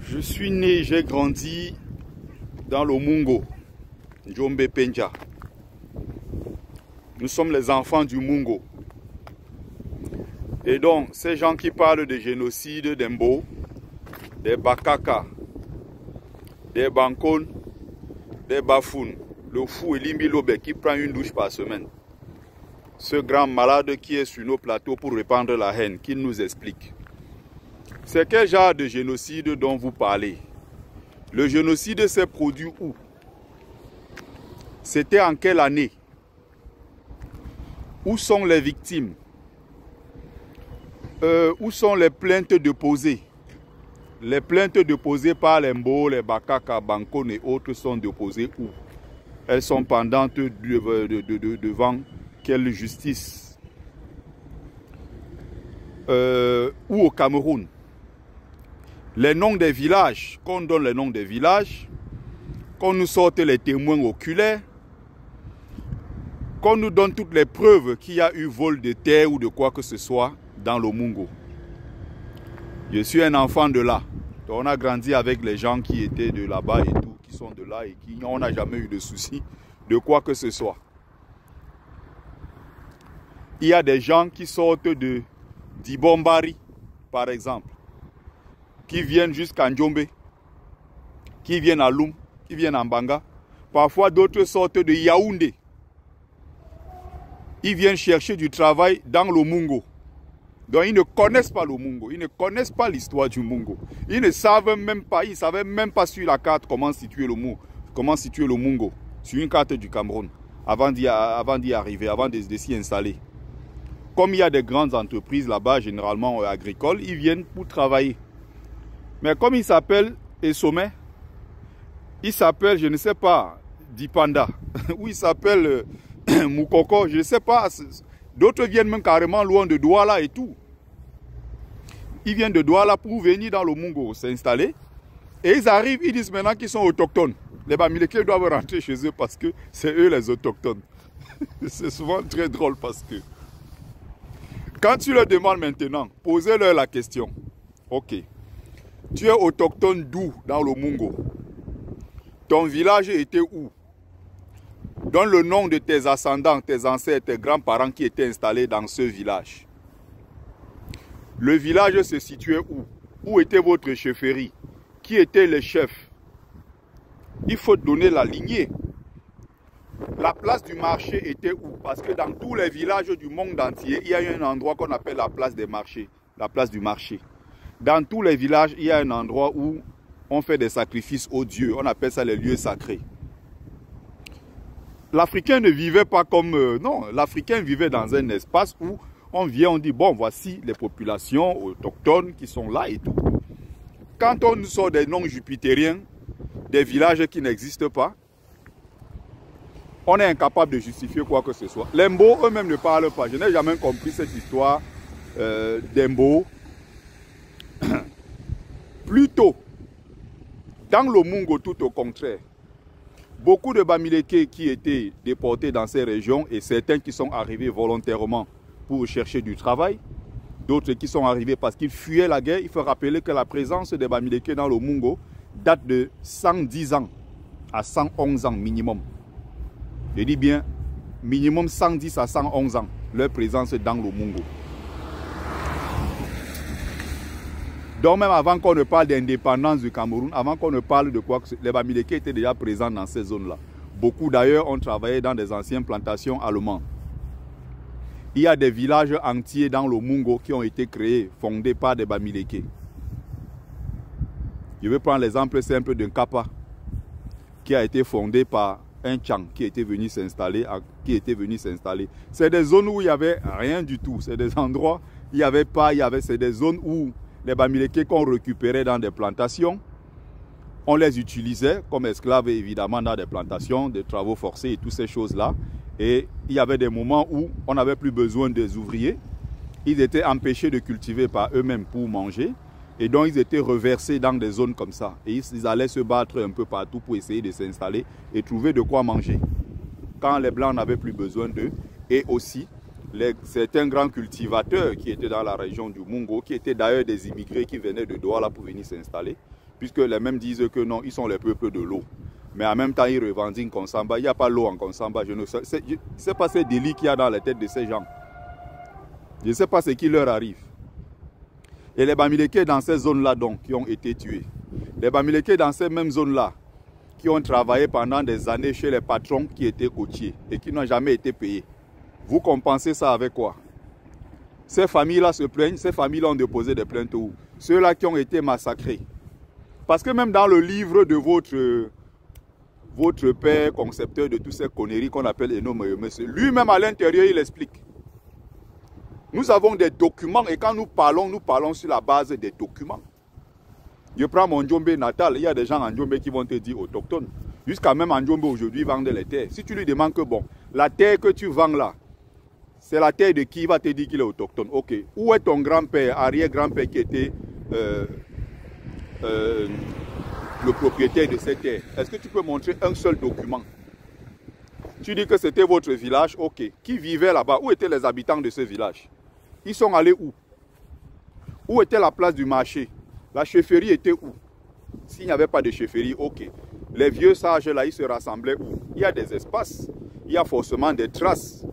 Je suis né, j'ai grandi dans le Mungo, Njombe Penja. Nous sommes les enfants du Mungo. Et donc, ces gens qui parlent de génocide, d'Embo, des Bakaka, des Bankon, des Bafoun, le fou Elimbi Lobe qui prend une douche par semaine. Ce grand malade qui est sur nos plateaux pour répandre la haine, qui nous explique. C'est quel genre de génocide dont vous parlez? Le génocide s'est produit où? C'était en quelle année? Où sont les victimes? Où sont les plaintes déposées? Les plaintes déposées par les Mbo, les Bakaka, Bankon et autres sont déposées où? Elles sont pendantes devant quelle justice? Ou au Cameroun? Les noms des villages, qu'on donne les noms des villages, qu'on nous sorte les témoins oculaires, qu'on nous donne toutes les preuves qu'il y a eu vol de terre ou de quoi que ce soit dans le Mungo. Je suis un enfant de là. Donc on a grandi avec les gens qui étaient de là-bas et tout, qui sont de là et qui on n'a jamais eu de soucis de quoi que ce soit. Il y a des gens qui sortent de d'Ibombari, par exemple, qui viennent jusqu'à Njombe, qui viennent à Loum, qui viennent à Mbanga. Parfois, d'autres sortent de Yaoundé. Ils viennent chercher du travail dans le Mungo. Donc, ils ne connaissent pas le Mungo. Ils ne connaissent pas l'histoire du Mungo. Ils ne savent même pas, ils ne savaient même pas sur la carte comment situer le Mungo sur une carte du Cameroun avant d'y arriver, avant de s'y installer. Comme il y a des grandes entreprises là-bas, généralement agricoles, ils viennent pour travailler. Mais comme il s'appelle Essomé, il s'appelle, je ne sais pas, Dipanda, ou il s'appelle Moukoko, je ne sais pas. D'autres viennent même carrément loin de Douala et tout. Ils viennent de Douala pour venir dans le Mungo s'installer. Et ils arrivent, ils disent maintenant qu'ils sont autochtones. Les Bamileke doivent rentrer chez eux parce que c'est eux les autochtones. C'est souvent très drôle parce que quand tu leur demandes maintenant, posez-leur la question. Ok. Tu es autochtone d'où dans le Mungo? Ton village était où? Donne le nom de tes ascendants, tes ancêtres, tes grands-parents qui étaient installés dans ce village. Le village se situait où? Où était votre chefferie? Qui étaient les chefs? Il faut donner la lignée. La place du marché était où? Parce que dans tous les villages du monde entier, il y a un endroit qu'on appelle la place des marchés, la place du marché. Dans tous les villages, il y a un endroit où on fait des sacrifices aux dieux. On appelle ça les lieux sacrés. L'Africain ne vivait pas comme... non, l'Africain vivait dans un espace où on vient, on dit, bon, voici les populations autochtones qui sont là et tout. Quand on nous sort des noms jupitériens, des villages qui n'existent pas, on est incapable de justifier quoi que ce soit. Les Mbo eux-mêmes ne parlent pas. Je n'ai jamais compris cette histoire d'Embo. Plutôt, dans le Mungo, tout au contraire, beaucoup de Bamileke qui étaient déportés dans ces régions et certains qui sont arrivés volontairement pour chercher du travail, d'autres qui sont arrivés parce qu'ils fuyaient la guerre. Il faut rappeler que la présence des Bamileke dans le Mungo date de 110 ans à 111 ans minimum. Je dis bien minimum 110 à 111 ans, leur présence dans le Mungo. Donc même avant qu'on ne parle d'indépendance du Cameroun, avant qu'on ne parle de quoi, les Bamileke étaient déjà présents dans ces zones-là. Beaucoup d'ailleurs ont travaillé dans des anciennes plantations allemandes. Il y a des villages entiers dans le Mungo qui ont été créés, fondés par des Bamileke. Je vais prendre l'exemple simple d'un Kapa qui a été fondé par un Tchang qui était venu s'installer. C'est des zones où il n'y avait rien du tout. C'est des endroits où il n'y avait pas, c'est des zones où les Bamileke qu'on récupérait dans des plantations, on les utilisait comme esclaves évidemment dans des plantations, des travaux forcés et toutes ces choses-là. Et il y avait des moments où on n'avait plus besoin des ouvriers. Ils étaient empêchés de cultiver par eux-mêmes pour manger. Et donc ils étaient reversés dans des zones comme ça. Et ils allaient se battre un peu partout pour essayer de s'installer et trouver de quoi manger. Quand les Blancs n'avaient plus besoin d'eux. Et aussi certains grands cultivateurs qui étaient dans la région du Mungo, qui étaient d'ailleurs des immigrés qui venaient de Douala pour venir s'installer, puisque les mêmes disent que non, ils sont les peuples de l'eau. Mais en même temps, ils revendiquent Konsamba. Il n'y a pas l'eau en Konsamba. Je ne sais pas ces délits qu'il y a dans la tête de ces gens. Je ne sais pas ce qui leur arrive. Et les Bamileke dans ces zones-là, donc, qui ont été tués. Les Bamileke dans ces mêmes zones-là, qui ont travaillé pendant des années chez les patrons qui étaient côtiers et qui n'ont jamais été payés. Vous compensez ça avec quoi? Ces familles-là se plaignent, ces familles-là ont déposé des plaintes où? Ceux-là qui ont été massacrés. Parce que même dans le livre de votre père, concepteur de toutes ces conneries qu'on appelle Eno Moyomese, lui-même à l'intérieur, il explique. Nous avons des documents et quand nous parlons sur la base des documents. Je prends mon Djombe natal, il y a des gens en Djombe qui vont te dire autochtones. Jusqu'à même en Djombe aujourd'hui, ils vendent les terres. Si tu lui demandes que bon, la terre que tu vends là, c'est la terre de qui? Il va te dire qu'il est autochtone. Ok. Où est ton grand-père, arrière-grand-père qui était le propriétaire de cette terre? Est-ce que tu peux montrer un seul document? Tu dis que c'était votre village, ok. Qui vivait là-bas? Où étaient les habitants de ce village? Ils sont allés où? Où était la place du marché? La chefferie était où? S'il n'y avait pas de chefferie, ok. Les vieux sages là, ils se rassemblaient où? Il y a des espaces, il y a forcément des traces.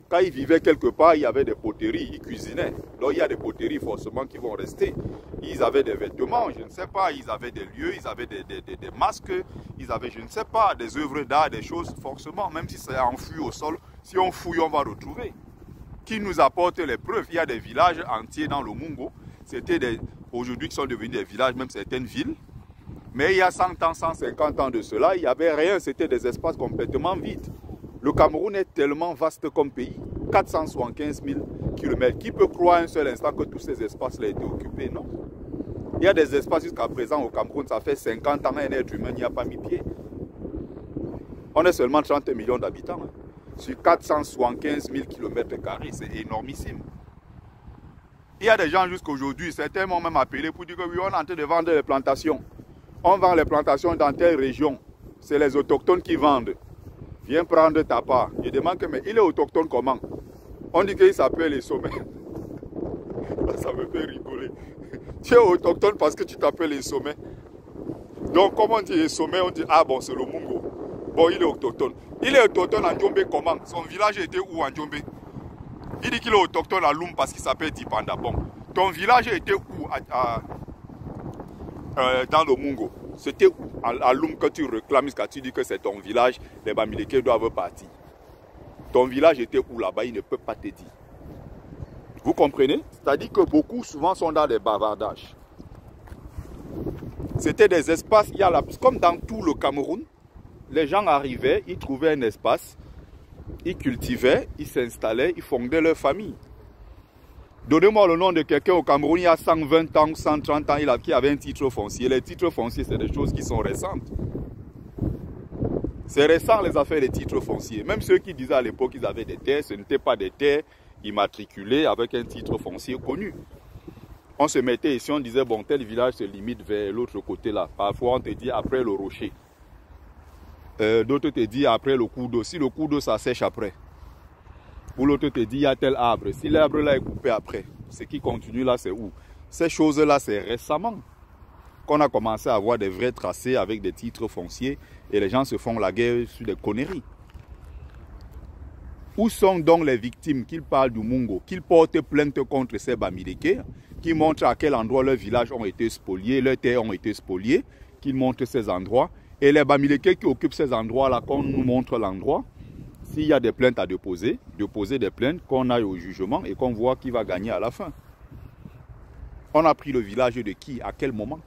Quand ils vivaient quelque part, il y avait des poteries, ils cuisinaient. Donc il y a des poteries forcément qui vont rester. Ils avaient des vêtements, je ne sais pas, ils avaient des lieux, ils avaient des masques, ils avaient, je ne sais pas, des œuvres d'art, des choses forcément, même si c'est enfoui au sol, si on fouille, on va retrouver. Qui nous apporte les preuves? Il y a des villages entiers dans le Mungo. C'était aujourd'hui qui sont devenus des villages, même certaines villes. Mais il y a 100 ans, 150 ans de cela, il n'y avait rien, c'était des espaces complètement vides. Le Cameroun est tellement vaste comme pays, 475 000 km. Qui peut croire un seul instant que tous ces espaces-là étaient occupés? Non. Il y a des espaces jusqu'à présent au Cameroun, ça fait 50 ans, un être humain n'y a pas mis pied. On est seulement 30 millions d'habitants. Sur 475 000 km², c'est énormissime. Il y a des gens jusqu'à aujourd'hui, certains m'ont même appelé pour dire que oui, on est en train de vendre les plantations. On vend les plantations dans telle région. C'est les autochtones qui vendent. Viens prendre ta part. Je demande que, mais il est autochtone comment? On dit qu'il s'appelle les sommets. Ça me fait rigoler. Tu es autochtone parce que tu t'appelles les sommets. Donc, comment on dit les sommets? On dit, ah bon, c'est le Mungo. Bon, il est autochtone. Il est autochtone en Djombe comment? Son village était où en Djombe? Il dit qu'il est autochtone à Loum parce qu'il s'appelle Dipanda. Bon, ton village était où dans le Mungo? C'était où à Loum que tu réclames, quand tu dis que c'est ton village, les Bamileke doivent partir. Ton village était où là-bas? Il ne peut pas te dire. Vous comprenez? C'est-à-dire que beaucoup souvent sont dans des bavardages. C'était des espaces, il y a la, comme dans tout le Cameroun, les gens arrivaient, ils trouvaient un espace, ils cultivaient, ils s'installaient, ils fondaient leur famille. Donnez-moi le nom de quelqu'un au Cameroun, il y a 120 ans, 130 ans, qui avait un titre foncier. Les titres fonciers, c'est des choses qui sont récentes. C'est récent les affaires des titres fonciers. Même ceux qui disaient à l'époque qu'ils avaient des terres, ce n'étaient pas des terres immatriculées avec un titre foncier connu. On se mettait ici, on disait, bon, tel village se limite vers l'autre côté là. Parfois, on te dit après le rocher. D'autres te disent après le cours d'eau. Si le cours d'eau, ça sèche après. Ou l'autre te dit, il y a tel arbre. Si l'arbre là est coupé après, ce qui continue là, c'est où? Ces choses-là, c'est récemment qu'on a commencé à avoir des vrais tracés avec des titres fonciers et les gens se font la guerre sur des conneries. Où sont donc les victimes qu'ils parlent du Mungo, qu'ils portent plainte contre ces Bamileke, qui montrent à quel endroit leurs villages ont été spoliés, leurs terres ont été spoliées, qu'ils montrent ces endroits. Et les Bamileke qui occupent ces endroits-là, qu'on nous montre l'endroit, s'il y a des plaintes à déposer des plaintes, qu'on aille au jugement et qu'on voit qui va gagner à la fin. On a pris le village de qui? À quel moment?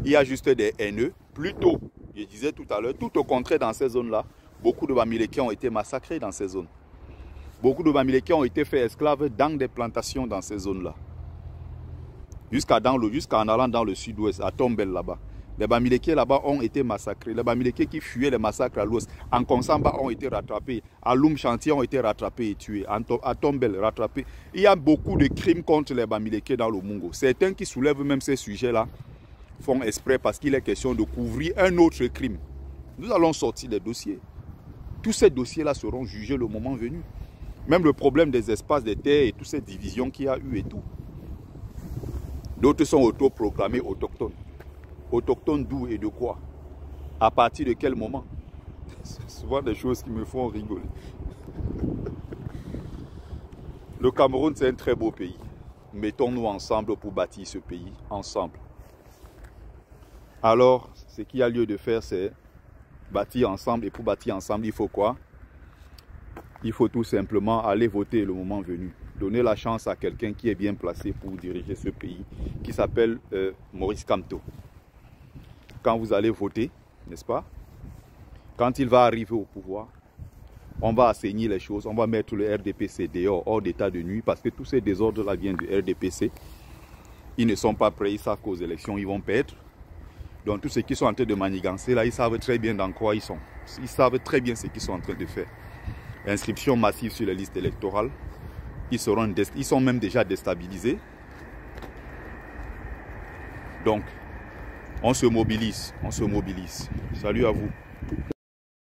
Il y a juste des haineux. Plutôt, je disais tout à l'heure, tout au contraire dans ces zones-là, beaucoup de Bamileke ont été massacrés dans ces zones. Beaucoup de Bamileke ont été faits esclaves dans des plantations dans ces zones-là. Jusqu'en allant dans le sud-ouest, à Tombel là-bas. Les Bamileke là-bas ont été massacrés. Les Bamileke qui fuyaient les massacres à l'ouest, en Konsamba ont été rattrapés. À Loum Chantier ont été rattrapés et tués. À Tombel rattrapés. Il y a beaucoup de crimes contre les Bamileke dans le Mungo. Certains qui soulèvent même ces sujets-là font exprès parce qu'il est question de couvrir un autre crime. Nous allons sortir des dossiers. Tous ces dossiers-là seront jugés le moment venu. Même le problème des espaces, des terres et toutes ces divisions qu'il y a eu et tout. D'autres sont autoproclamés autochtones. Autochtones d'où et de quoi? À partir de quel moment? C'est souvent des choses qui me font rigoler. Le Cameroun, c'est un très beau pays. Mettons-nous ensemble pour bâtir ce pays, ensemble. Alors, ce qu'il y a lieu de faire, c'est bâtir ensemble. Et pour bâtir ensemble, il faut quoi? Il faut tout simplement aller voter le moment venu. Donner la chance à quelqu'un qui est bien placé pour diriger ce pays, qui s'appelle Maurice Kamto. Quand vous allez voter, n'est-ce pas? Quand il va arriver au pouvoir, on va assainir les choses, on va mettre le RDPC dehors, hors d'état de nuit, parce que tous ces désordres-là viennent du RDPC. Ils ne sont pas prêts, ils savent qu'aux élections, ils vont perdre. Donc tous ceux qui sont en train de manigancer, là, ils savent très bien dans quoi ils sont. Ils savent très bien ce qu'ils sont en train de faire. Inscription massive sur les listes électorales. Ils sont même déjà déstabilisés. Donc, on se mobilise, on se mobilise. Salut à vous.